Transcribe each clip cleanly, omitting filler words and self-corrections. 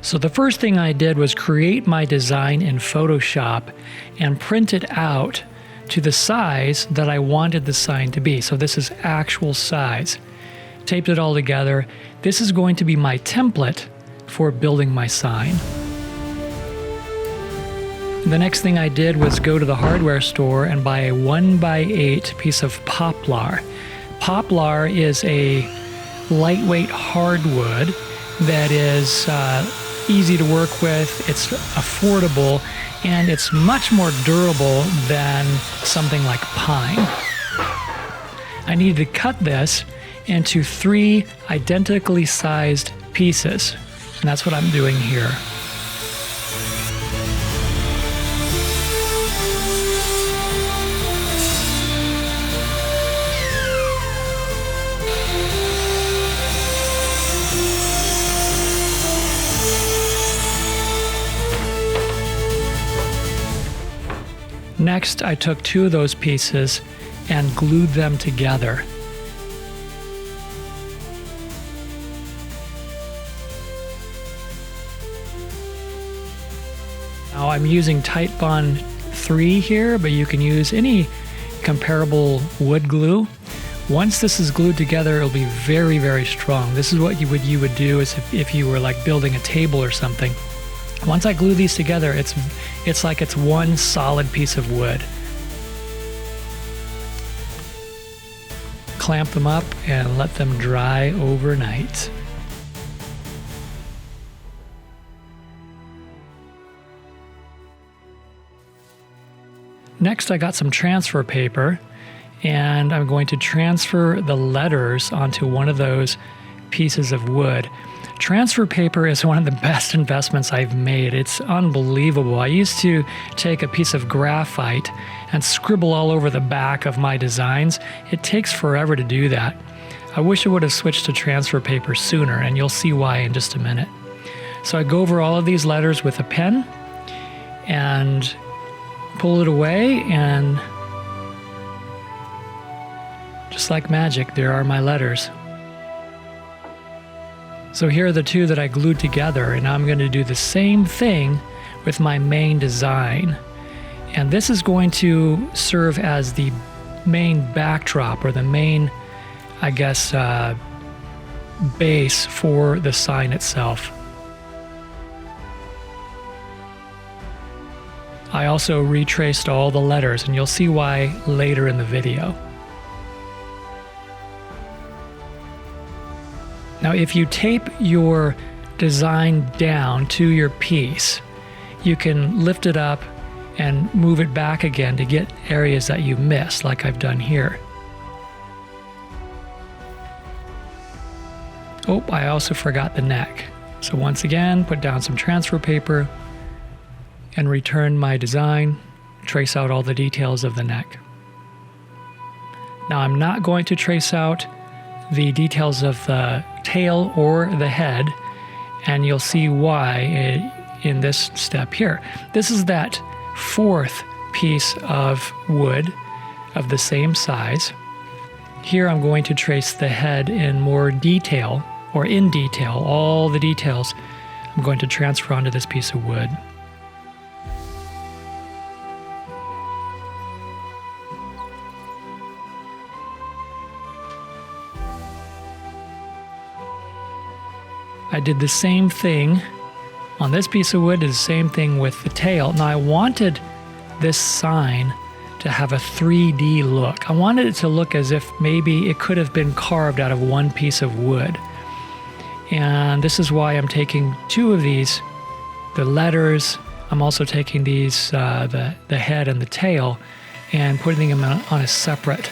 So the first thing I did was create my design in Photoshop and print it out to the size that I wanted the sign to be. So this is actual size. Taped it all together. This is going to be my template for building my sign. The next thing I did was go to the hardware store and buy a 1x8 piece of poplar. Poplar is a lightweight hardwood that is easy to work with, it's affordable, and it's much more durable than something like pine. I needed to cut this into 3 identically sized pieces, and that's what I'm doing here. Next, I took 2 of those pieces and glued them together. Now I'm using Titebond 3 here, but you can use any comparable wood glue. Once this is glued together, it'll be very, very strong. This is what you would do is if you were like building a table or something. Once I glue these together, it's like it's one solid piece of wood. Clamp them up and let them dry overnight. Next, I got some transfer paper, and I'm going to transfer the letters onto one of those pieces of wood. Transfer paper is one of the best investments I've made. It's unbelievable. I used to take a piece of graphite and scribble all over the back of my designs. It takes forever to do that. I wish I would have switched to transfer paper sooner, and you'll see why in just a minute. So I go over all of these letters with a pen and pull it away, and just like magic, there are my letters. So here are the 2 that I glued together, and I'm going to do the same thing with my main design. And this is going to serve as the main backdrop, or the main, I guess, base for the sign itself. I also retraced all the letters, and you'll see why later in the video. Now, if you tape your design down to your piece, you can lift it up and move it back again to get areas that you missed, like I've done here. Oh, I also forgot the neck. So once again, put down some transfer paper and return my design, trace out all the details of the neck. Now, I'm not going to trace out the details of the tail or the head, and you'll see why in this step here. This is that 4th piece of wood of the same size. Here I'm going to trace the head in more detail, or in detail. All the details I'm going to transfer onto this piece of wood. I did the same thing on this piece of wood, did the same thing with the tail. Now I wanted this sign to have a 3D look. I wanted it to look as if maybe it could have been carved out of one piece of wood. And this is why I'm taking 2 of these, the letters. I'm also taking these, the head and the tail, and putting them on a separate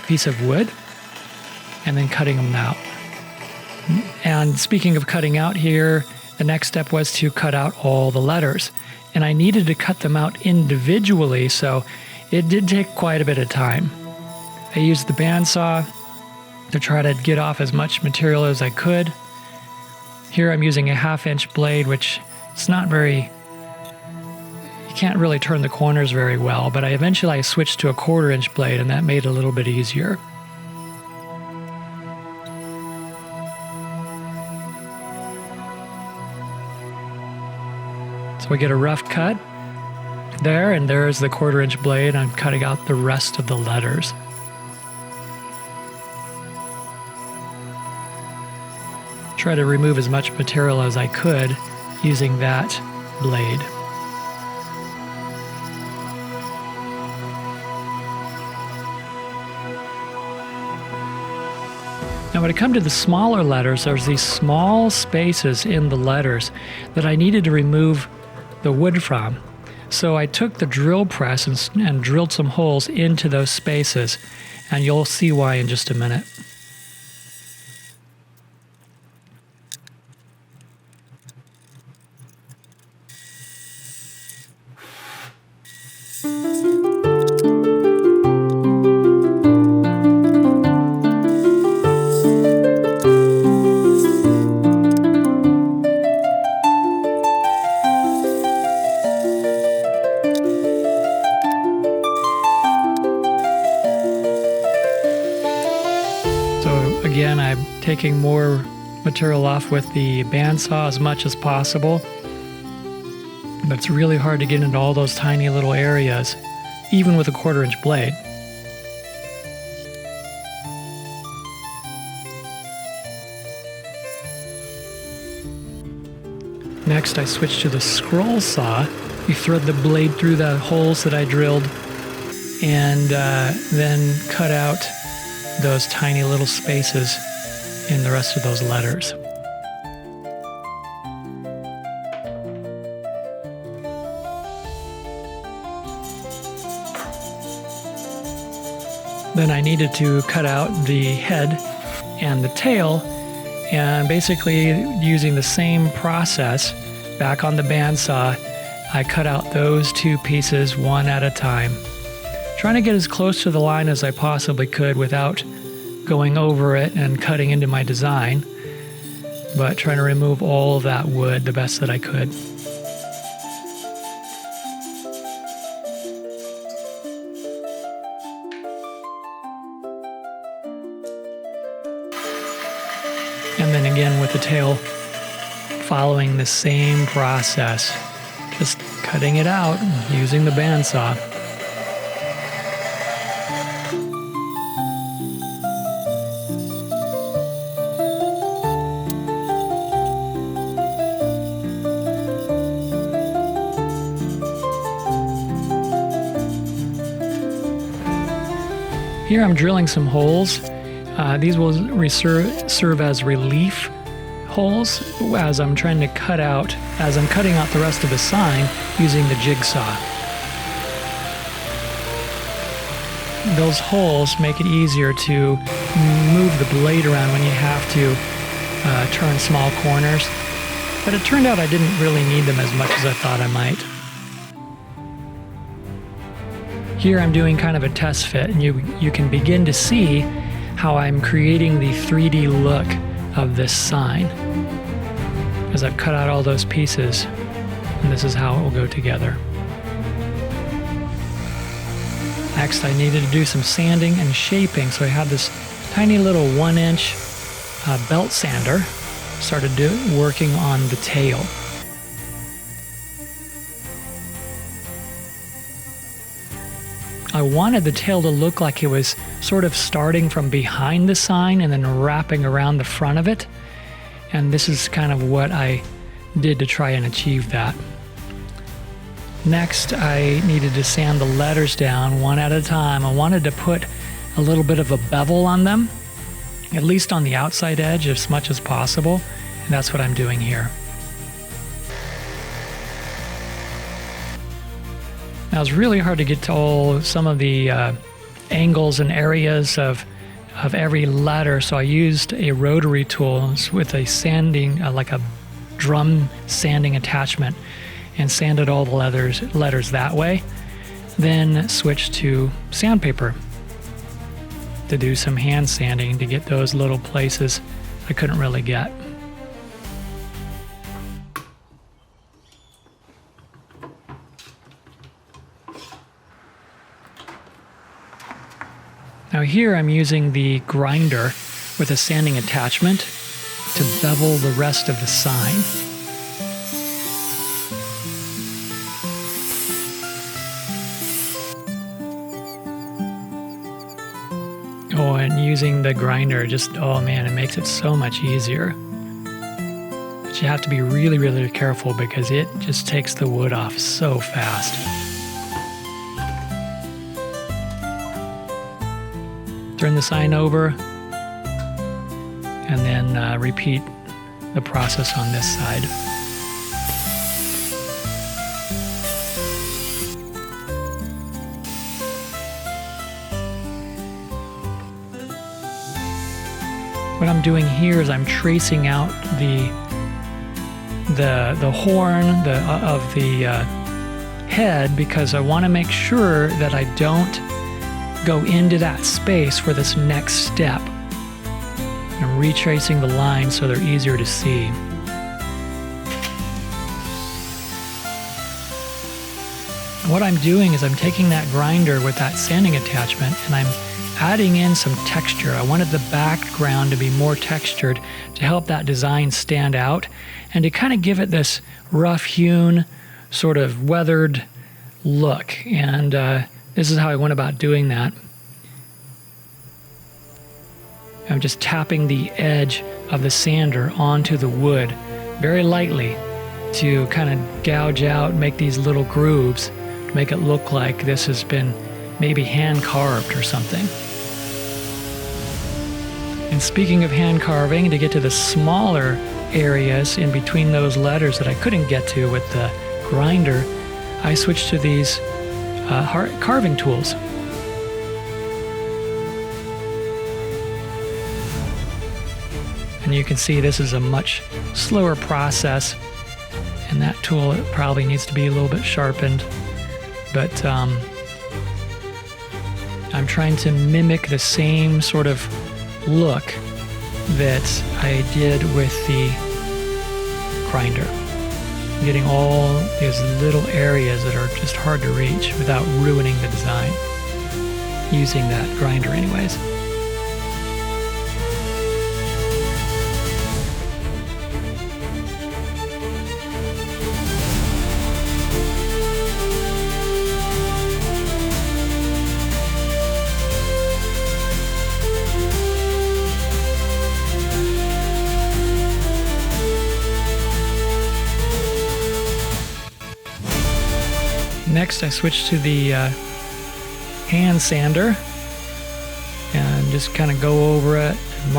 piece of wood, and then cutting them out. And speaking of cutting out here, the next step was to cut out all the letters. And I needed to cut them out individually, so it did take quite a bit of time. I used the bandsaw to try to get off as much material as I could. Here I'm using a 1/2-inch blade, which it's not very, you can't really turn the corners very well, but I switched to a 1/4-inch blade, and that made it a little bit easier. So we get a rough cut there, and there's the 1/4" blade. I'm cutting out the rest of the letters. Try to remove as much material as I could using that blade. Now when I come to the smaller letters, there's these small spaces in the letters that I needed to remove the wood from. So I took the drill press and drilled some holes into those spaces, and you'll see why in just a minute. Again, I'm taking more material off with the bandsaw as much as possible, but it's really hard to get into all those tiny little areas, even with a 1/4" blade. Next, I switch to the scroll saw. You thread the blade through the holes that I drilled, and then cut out those tiny little spaces in the rest of those letters. Then I needed to cut out the head and the tail, and basically using the same process back on the bandsaw, I cut out those 2 pieces one at a time, trying to get as close to the line as I possibly could without going over it and cutting into my design, but trying to remove all of that wood the best that I could. And then again with the tail, following the same process, just cutting it out using the bandsaw. Here I'm drilling some holes. These will serve as relief holes as I'm trying to cut out, as I'm cutting out the rest of the sign using the jigsaw. Those holes make it easier to move the blade around when you have to turn small corners. But it turned out I didn't really need them as much as I thought I might. Here I'm doing kind of a test fit, and you can begin to see how I'm creating the 3D look of this sign as I've cut out all those pieces, and this is how it will go together. Next, I needed to do some sanding and shaping, so I had this tiny little 1-inch belt sander. Started working on the tail. I wanted the tail to look like it was sort of starting from behind the sign and then wrapping around the front of it. And this is kind of what I did to try and achieve that. Next, I needed to sand the letters down one at a time. I wanted to put a little bit of a bevel on them, at least on the outside edge as much as possible. And that's what I'm doing here. Now it's really hard to get to some of the angles and areas of every letter, so I used a rotary tool with a sanding, like a drum sanding attachment, and sanded all the letters that way. Then switched to sandpaper to do some hand sanding to get those little places I couldn't really get. Now here I'm using the grinder with a sanding attachment to bevel the rest of the sign. using the grinder, just, oh man, it makes it so much easier. But you have to be really, really careful because it just takes the wood off so fast. Turn the sign over and then repeat the process on this side. What I'm doing here is I'm tracing out the horn of the head because I want to make sure that I don't go into that space for this next step. I'm retracing the lines so they're easier to see. What I'm doing is I'm taking that grinder with that sanding attachment and I'm adding in some texture. I wanted the background to be more textured to help that design stand out and to kind of give it this rough-hewn, sort of weathered look. And this is how I went about doing that. I'm just tapping the edge of the sander onto the wood very lightly to kind of gouge out, make these little grooves, to make it look like this has been maybe hand carved or something. And speaking of hand carving, to get to the smaller areas in between those letters that I couldn't get to with the grinder, I switched to these carving tools. And you can see this is a much slower process, and that tool probably needs to be a little bit sharpened. But I'm trying to mimic the same sort of look that I did with the grinder. Getting all these little areas that are just hard to reach without ruining the design. Using that grinder anyways. Next, I switched to the hand sander and just kind of go over it and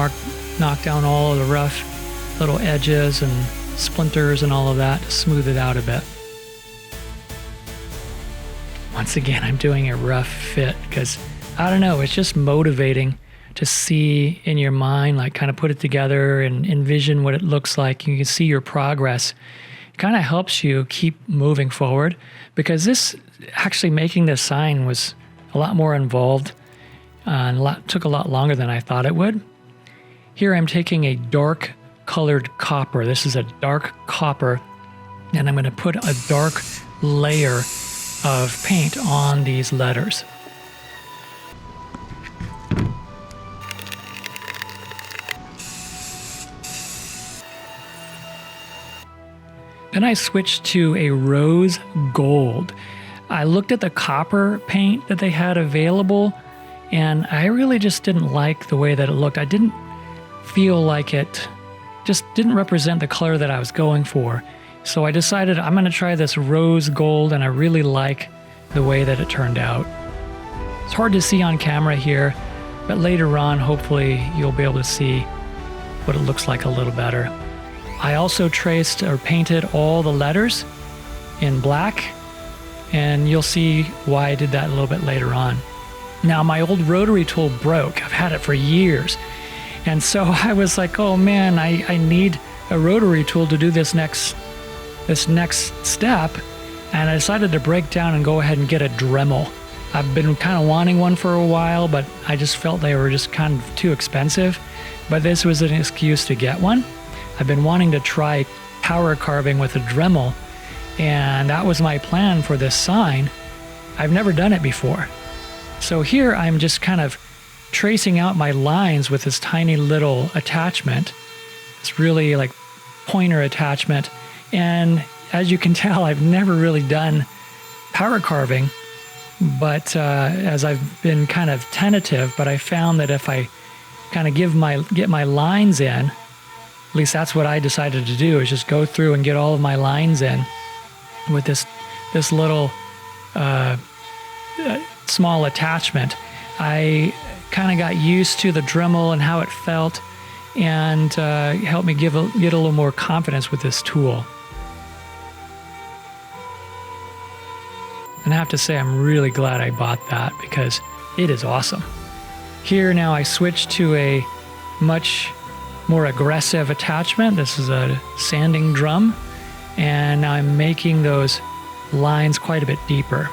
knock down all of the rough little edges and splinters and all of that to smooth it out a bit. Once again, I'm doing a rough fit because, I don't know, it's just motivating to see in your mind, like kind of put it together and envision what it looks like. You can see your progress. It kind of helps you keep moving forward because this actually making this sign was a lot more involved and took a lot longer than I thought it would. Here I'm taking a dark colored copper. This is a dark copper, and I'm going to put a dark layer of paint on these letters. Then I switched to a rose gold. I looked at the copper paint that they had available, and I really just didn't like the way that it looked. I didn't feel like it just didn't represent the color that I was going for. So I decided I'm going to try this rose gold, and I really like the way that it turned out. It's hard to see on camera here, but later on, hopefully, you'll be able to see what it looks like a little better. I also traced or painted all the letters in black, and you'll see why I did that a little bit later on. Now, my old rotary tool broke. I've had it for years. And so I was like, oh man, I need a rotary tool to do this next step. And I decided to break down and go ahead and get a Dremel. I've been kind of wanting one for a while, but I just felt they were just kind of too expensive. But this was an excuse to get one. I've been wanting to try power carving with a Dremel, and that was my plan for this sign. I've never done it before. So here I'm just kind of tracing out my lines with this tiny little attachment. It's really like pointer attachment. And as you can tell, I've never really done power carving, but as I've been kind of tentative, but I found that if I kind of get my lines in. At least that's what I decided to do, is just go through and get all of my lines in with this little small attachment. I kind of got used to the Dremel and how it felt, and helped me get a little more confidence with this tool. And I have to say, I'm really glad I bought that because it is awesome. Here now I switched to a much more aggressive attachment. This is a sanding drum, and now I'm making those lines quite a bit deeper.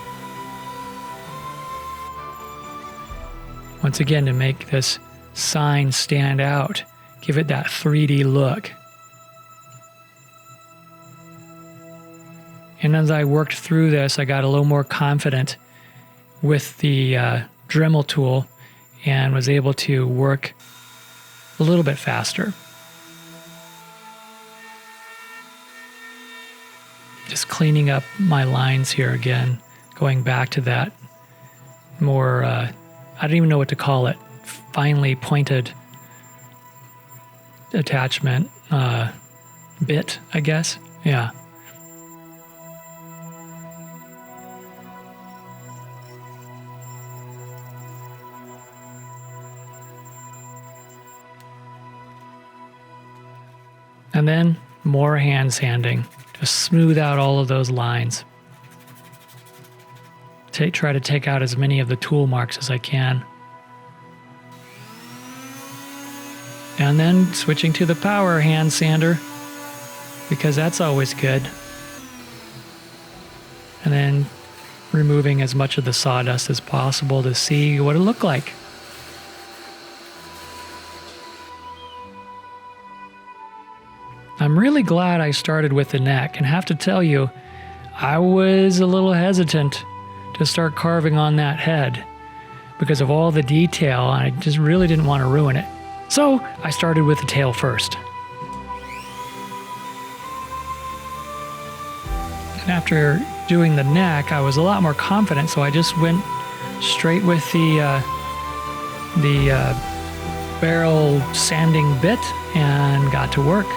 Once again, to make this sign stand out, give it that 3D look. And as I worked through this, I got a little more confident with the Dremel tool and was able to work a little bit faster. Just cleaning up my lines here again, going back to that more, I don't even know what to call it, finely pointed attachment bit, I guess. Yeah. And then more hand sanding to smooth out all of those lines. Try to take out as many of the tool marks as I can. And then switching to the power hand sander, because that's always good. And then removing as much of the sawdust as possible to see what it looked like. I'm really glad I started with the neck, and have to tell you, I was a little hesitant to start carving on that head because of all the detail, and I just really didn't want to ruin it. So I started with the tail first. And after doing the neck, I was a lot more confident, so I just went straight with the barrel sanding bit and got to work.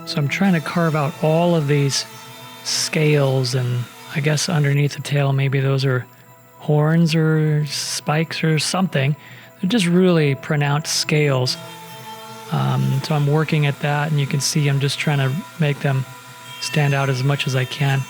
So I'm trying to carve out all of these scales, and I guess underneath the tail, maybe those are horns or spikes or something. They're just really pronounced scales. So I'm working at that, and you can see I'm just trying to make them stand out as much as I can.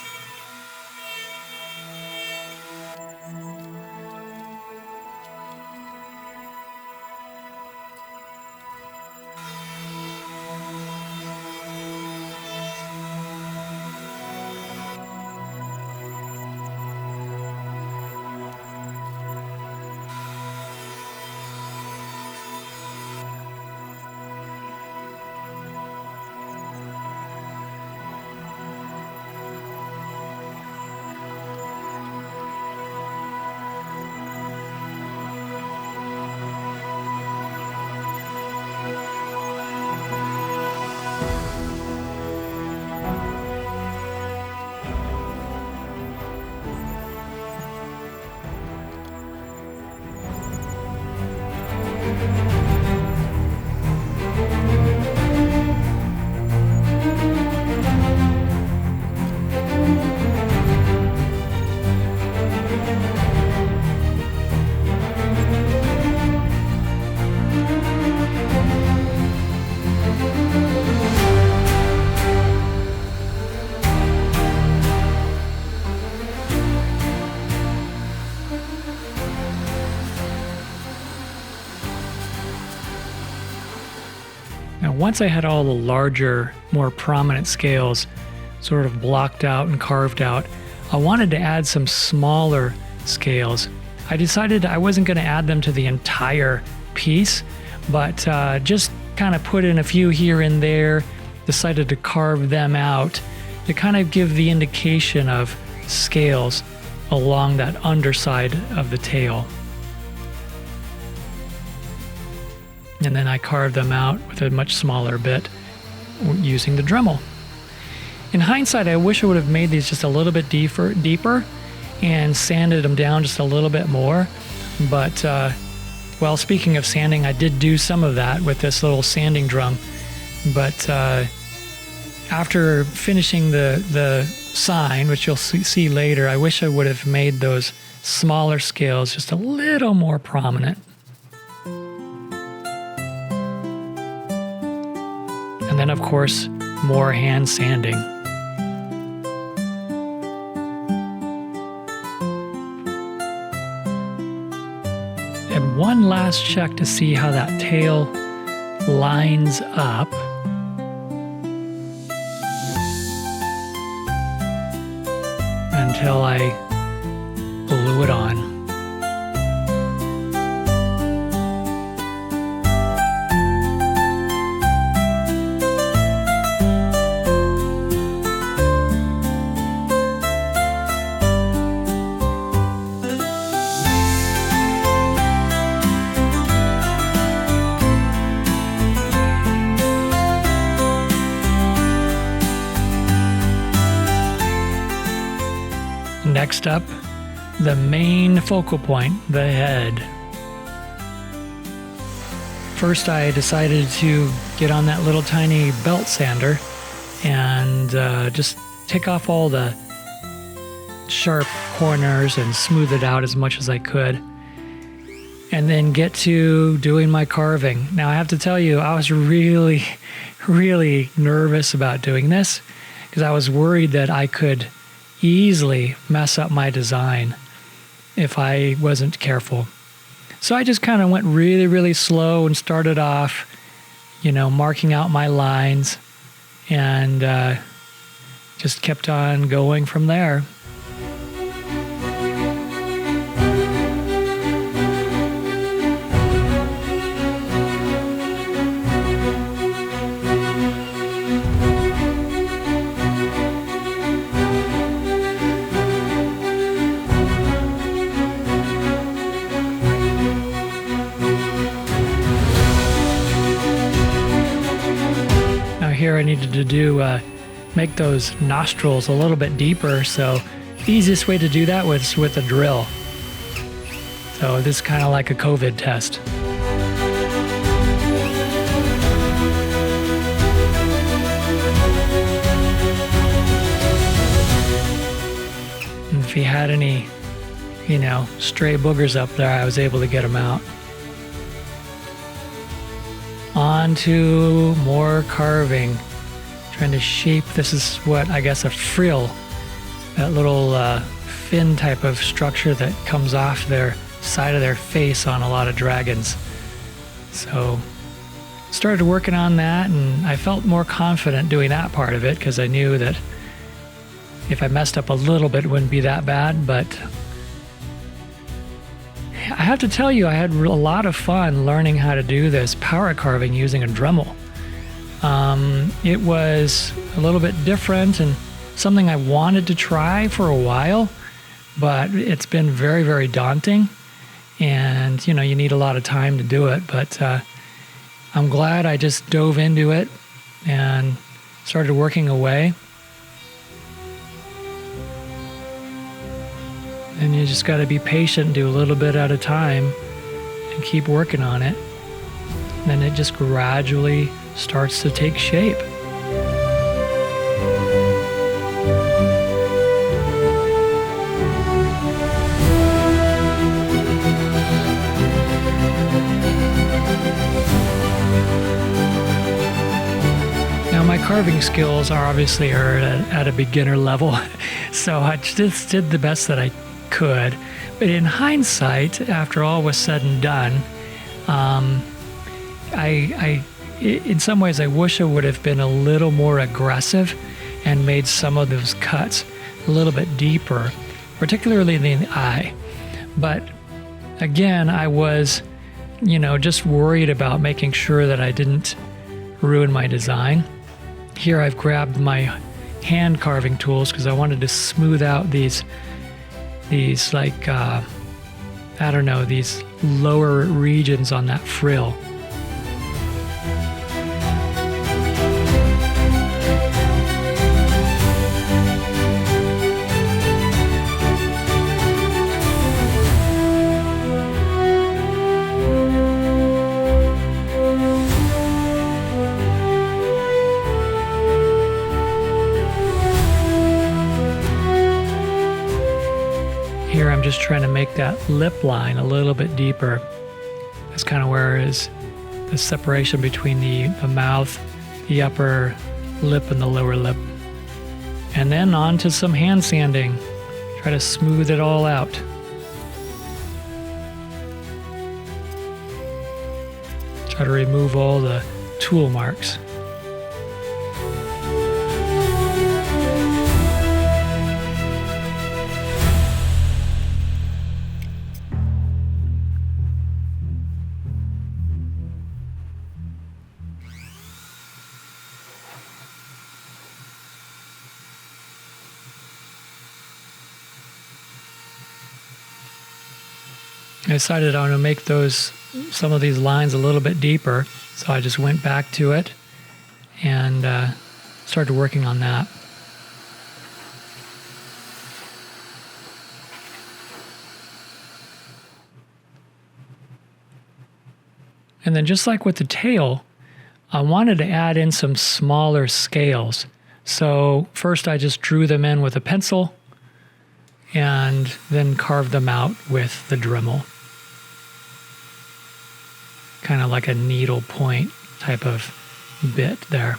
Once I had all the larger, more prominent scales sort of blocked out and carved out, I wanted to add some smaller scales. I decided I wasn't going to add them to the entire piece, but just kind of put in a few here and there, decided to carve them out to kind of give the indication of scales along that underside of the tail. and then I carved them out with a much smaller bit using the Dremel. In hindsight, I wish I would have made these just a little bit deeper and sanded them down just a little bit more. But, well, speaking of sanding, I did do some of that with this little sanding drum. But after finishing the sign, which you'll see later, I wish I would have made those smaller scales just a little more prominent. And then, of course, more hand sanding. And one last check to see how that tail lines up. Until I glue it on. Next up, the main focal point, the head. First, I decided to get on that little tiny belt sander and just take off all the sharp corners and smooth it out as much as I could. And then get to doing my carving. Now, I have to tell you, I was really, really nervous about doing this because I was worried that I could easily mess up my design if I wasn't careful. So I just kind of went really, really slow and started off, marking out my lines and just kept on going from there. Here I needed to do make those nostrils a little bit deeper, so the easiest way to do that was with a drill. So this is kind of like a COVID test. And if he had any, stray boogers up there, I was able to get them out. On to more carving. Trying to shape, this is what I guess a frill, that little fin type of structure that comes off their side of their face on a lot of dragons. So started working on that, and I felt more confident doing that part of it because I knew that if I messed up a little bit, it wouldn't be that bad. But I have to tell you, I had a lot of fun learning how to do this power carving using a Dremel. It was a little bit different and something I wanted to try for a while, but it's been very, very daunting. And, you need a lot of time to do it. But I'm glad I just dove into it and started working away. And you just got to be patient, do a little bit at a time, and keep working on it. And then it just gradually starts to take shape. Now my carving skills are obviously at a beginner level, so I just did the best that I could. But in hindsight, after all was said and done, in some ways I wish I would have been a little more aggressive and made some of those cuts a little bit deeper, particularly in the eye. But again, I was, just worried about making sure that I didn't ruin my design. Here I've grabbed my hand carving tools because I wanted to smooth out these these lower regions on that frill. just trying to make that lip line a little bit deeper. That's kind of where is the separation between the mouth, the upper lip, and the lower lip. And then on to some hand sanding. Try to smooth it all out. Try to remove all the tool marks. I decided I want to make some of these lines a little bit deeper, so I just went back to it and started working on that. And then just like with the tail, I wanted to add in some smaller scales. So first I just drew them in with a pencil and then carved them out with the Dremel. Kind of like a needle point type of bit there.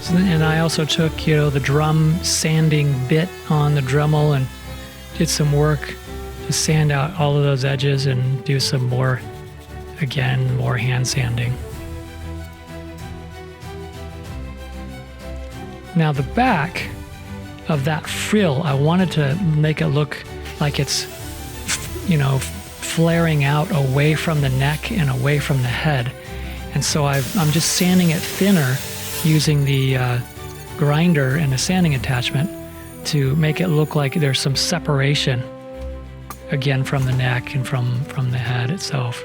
And I also took, the drum sanding bit on the Dremel and did some work to sand out all of those edges and do some more hand sanding. Now the back of that frill, I wanted to make it look like it's, flaring out away from the neck and away from the head. And so I'm just sanding it thinner using the grinder and a sanding attachment to make it look like there's some separation again from the neck and from the head itself.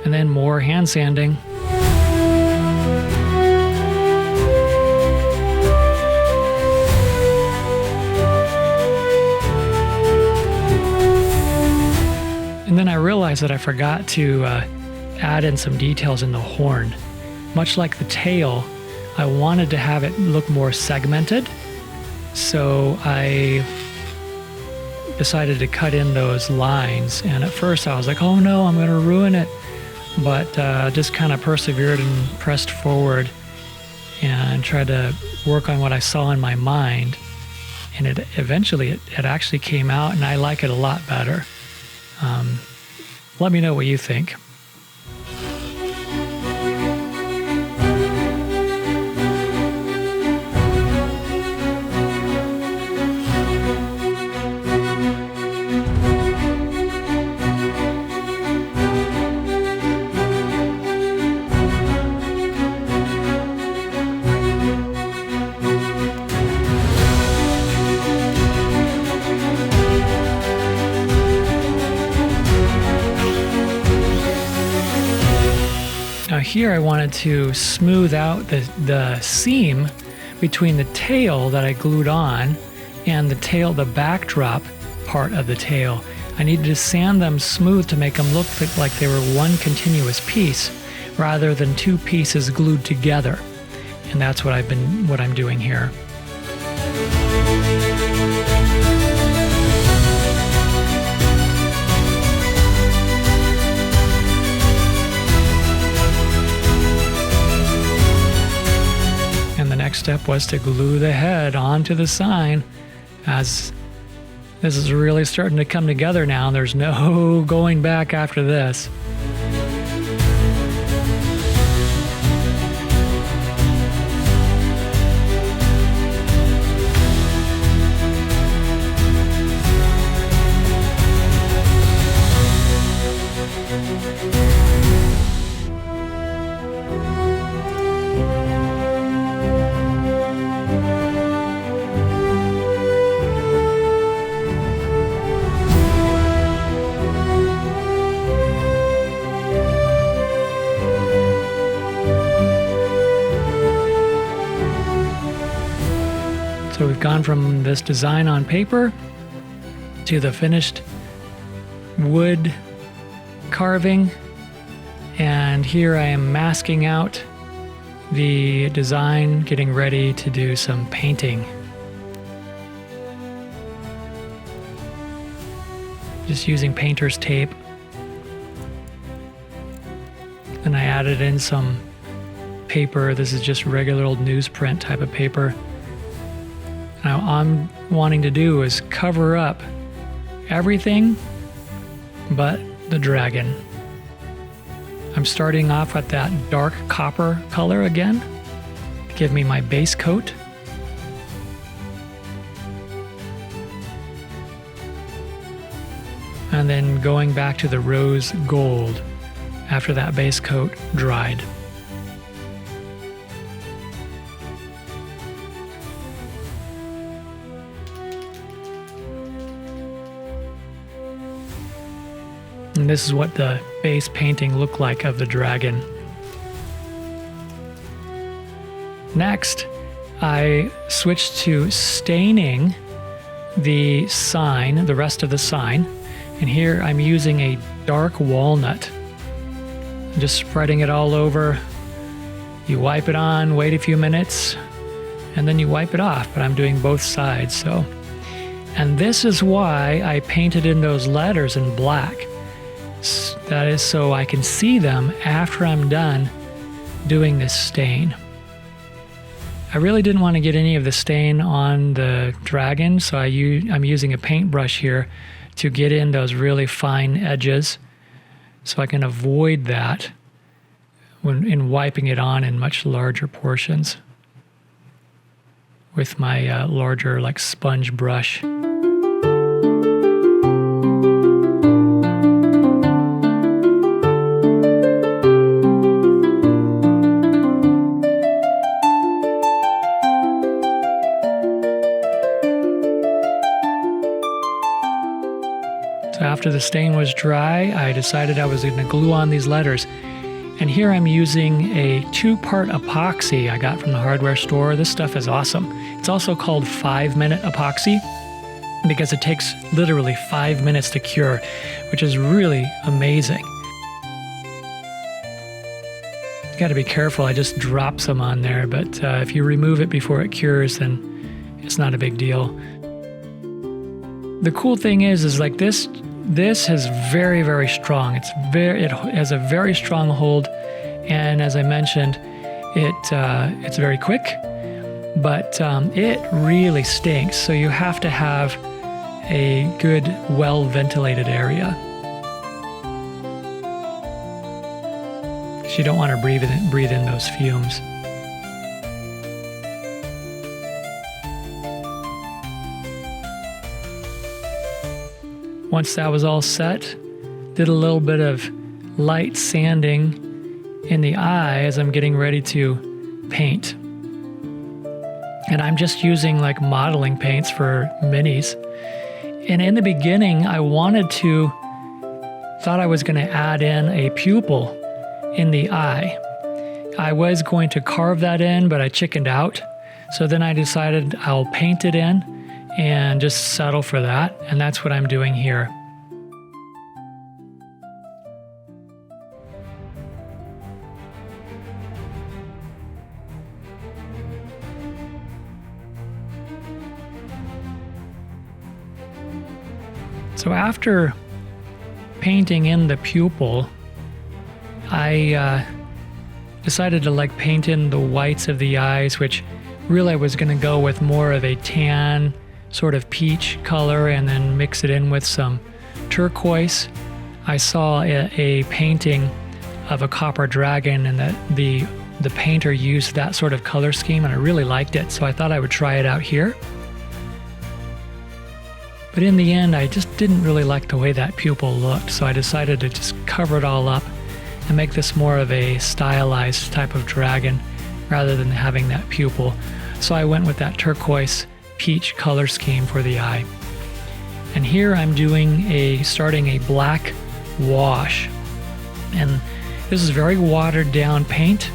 And then more hand sanding. And then I realized that I forgot to add in some details in the horn. Much like the tail, I wanted to have it look more segmented, so I decided to cut in those lines. And at first I was like, oh no, I'm going to ruin it. But just kind of persevered and pressed forward and tried to work on what I saw in my mind. And it actually came out, and I like it a lot better. Let me know what you think. Now here I wanted to smooth out the seam between the tail that I glued on and the backdrop part of the tail. I needed to sand them smooth to make them look like they were one continuous piece rather than two pieces glued together. And that's what I'm doing here. Next step was to glue the head onto the sign, as this is really starting to come together now. There's no going back after this. we've gone from this design on paper to the finished wood carving. And here I am masking out the design, getting ready to do some painting. Just using painter's tape. And I added in some paper. This is just regular old newsprint type of paper. Now I'm wanting to do is cover up everything but the dragon. I'm starting off with that dark copper color again to give me my base coat. And then going back to the rose gold after that base coat dried. And this is what the base painting looked like of the dragon. Next, I switched to staining the sign, the rest of the sign. And here I'm using a dark walnut. I'm just spreading it all over. You wipe it on, wait a few minutes, and then you wipe it off. But I'm doing both sides, so. And this is why I painted in those letters in black. That is so I can see them after I'm done doing this stain. I really didn't want to get any of the stain on the dragon, so I'm using a paintbrush here to get in those really fine edges so I can avoid that in wiping it on in much larger portions with my larger like sponge brush. After the stain was dry, I decided I was going to glue on these letters. And here I'm using a 2-part epoxy I got from the hardware store. This stuff is awesome. It's also called 5-minute epoxy because it takes literally 5 minutes to cure, which is really amazing. You got to be careful. I just dropped some on there, but if you remove it before it cures, then it's not a big deal. The cool thing is like this is very, very strong. It has a very strong hold, and as I mentioned, it's very quick, but it really stinks. So you have to have a good, well-ventilated area. So you don't want to breathe in those fumes. Once that was all set, did a little bit of light sanding in the eye as I'm getting ready to paint. And I'm just using like modeling paints for minis. And in the beginning, I thought I was going to add in a pupil in the eye. I was going to carve that in, but I chickened out. So then I decided I'll paint it in and just settle for that, and that's what I'm doing here. So after painting in the pupil, I decided to like paint in the whites of the eyes, which really I was going to go with more of a tan sort of peach color and then mix it in with some turquoise. I saw a painting of a copper dragon, and that the painter used that sort of color scheme, and I really liked it, so I thought I would try it out here. But in the end, I just didn't really like the way that pupil looked, so I decided to just cover it all up and make this more of a stylized type of dragon rather than having that pupil. So I went with that turquoise peach color scheme for the eye. And here I'm starting a black wash. And this is very watered down paint.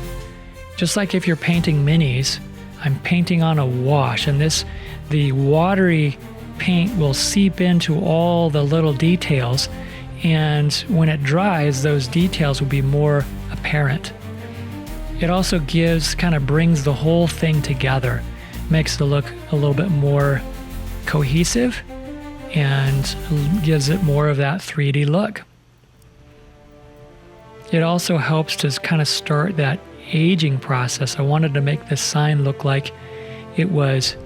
Just like if you're painting minis, I'm painting on a wash. And the watery paint will seep into all the little details, and when it dries, those details will be more apparent. It also kind of brings the whole thing together, makes it look a little bit more cohesive, and gives it more of that 3D look. It also helps to kind of start that aging process. I wanted to make this sign look like it was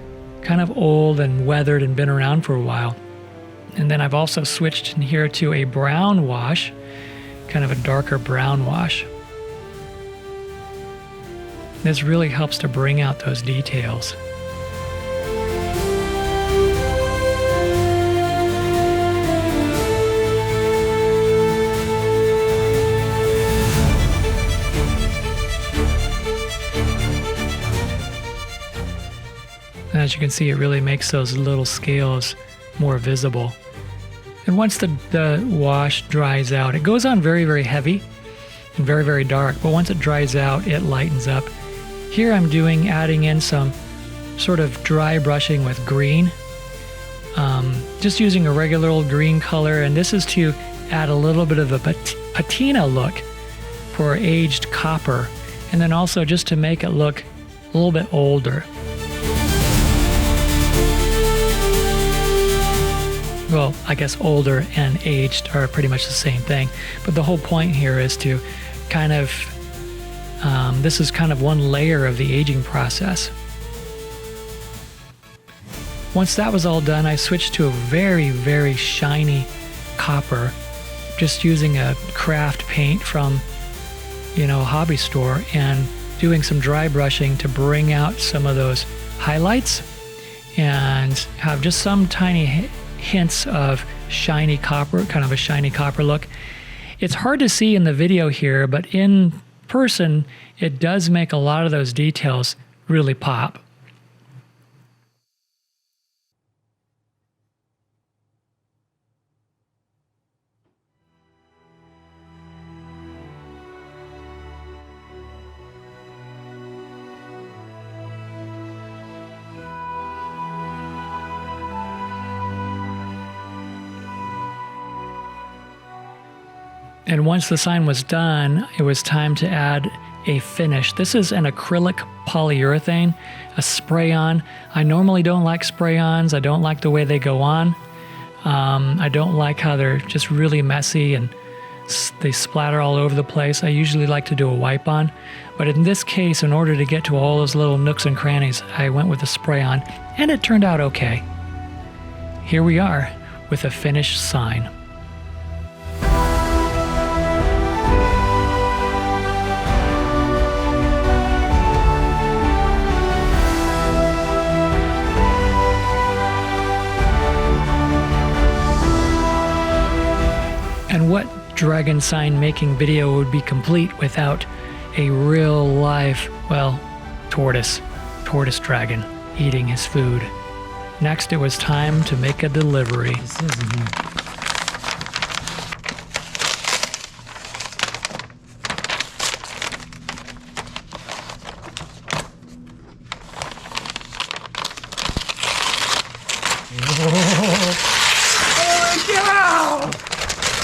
kind of old and weathered and been around for a while. And then I've also switched in here to a brown wash, kind of a darker brown wash. This really helps to bring out those details. And as you can see, it really makes those little scales more visible. And once the wash dries out, it goes on very, very heavy and very, very dark. But once it dries out, it lightens up. Here I'm adding in some sort of dry brushing with green. Just using a regular old green color. And this is to add a little bit of a patina look for aged copper. And then also just to make it look a little bit older. Well, I guess older and aged are pretty much the same thing. But the whole point here is to kind of, this is kind of one layer of the aging process. Once that was all done, I switched to a very, very shiny copper, just using a craft paint from, a hobby store, and doing some dry brushing to bring out some of those highlights and have just some tiny hints of shiny copper, kind of a shiny copper look. It's hard to see in the video here, but in person, it does make a lot of those details really pop. And once the sign was done, it was time to add a finish. This is an acrylic polyurethane, a spray-on. I normally don't like spray-ons. I don't like the way they go on. I don't like how they're just really messy and they splatter all over the place. I usually like to do a wipe-on. But in this case, in order to get to all those little nooks and crannies, I went with a spray-on, and it turned out okay. Here we are with a finished sign. And what dragon sign making video would be complete without a real live, tortoise dragon eating his food? Next, it was time to make a delivery. This is in here.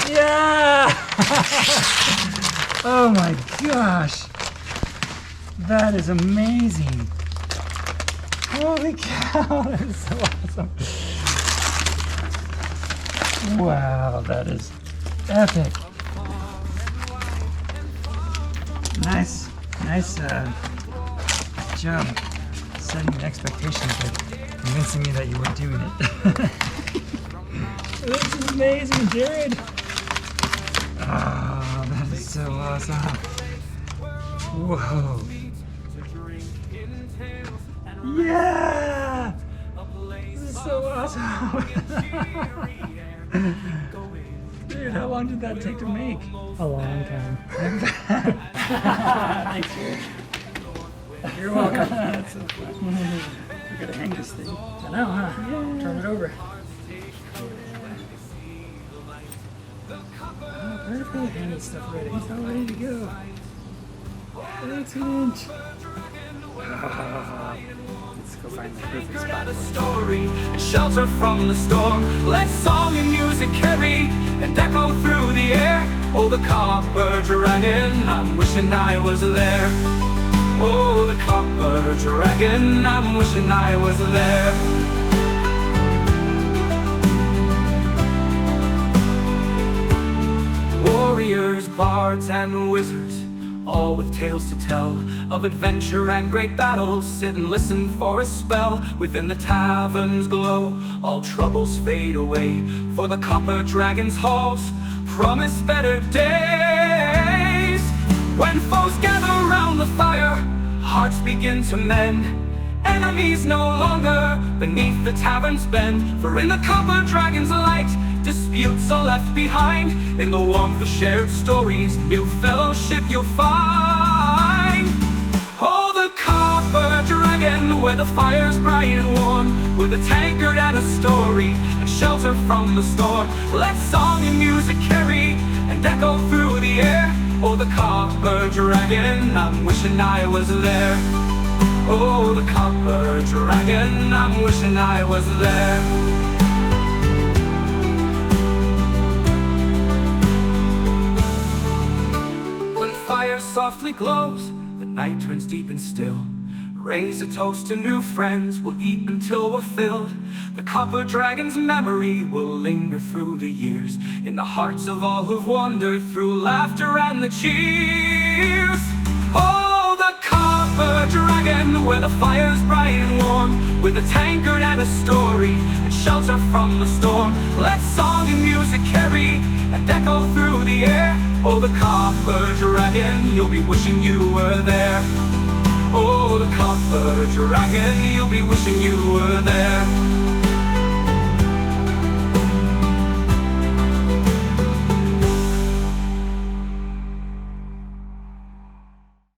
Yeah! Oh my gosh! That is amazing! Holy cow, that is so awesome! Wow, that is epic! Nice job setting the expectations, but convincing me that you weren't doing it. This is amazing, Jared! Oh, that is so awesome. Whoa. Yeah! This is so awesome. Dude, how long did that take to make? A long time. Thanks, Jared. You're welcome. That's so fun. We gotta hang this thing. I know, huh? Yeah. Turn it over. Perfect. And it's stuff ready. It's all ready to go. Excellent. It's go find the perfect spot. The story, shelter from the storm. Let song and music carry and echo through the air. Oh, the copper dragon, I'm wishing I was there. Oh, the copper dragon, I'm wishing I was there. Warriors, bards, and wizards, all with tales to tell of adventure and great battles. Sit and listen for a spell within the tavern's glow. All troubles fade away, for the copper dragon's halls promise better days. When foes gather round the fire, hearts begin to mend. Enemies no longer beneath the tavern's bend. For in the copper dragon's light, disputes are left behind. In the warmth of shared stories, new fellowship you'll find. Oh, the copper dragon, where the fire's bright and warm, with a tankard and a story, and shelter from the storm. Let song and music carry and echo through the air. Oh, the copper dragon, I'm wishing I was there. Oh, the copper dragon, I'm wishing I was there. Fire softly glows, the night turns deep and still. Raise a toast to new friends, we'll eat until we're filled. The copper dragon's memory will linger through the years, in the hearts of all who've wandered through laughter and the cheers. Oh, the copper dragon, where the fire's bright and warm, with a tankard and a story, and shelter from the storm. Let song and music carry and echo through the air. Oh, the copper dragon, you'll be wishing you were there. Oh, the copper dragon, you'll be wishing you were there.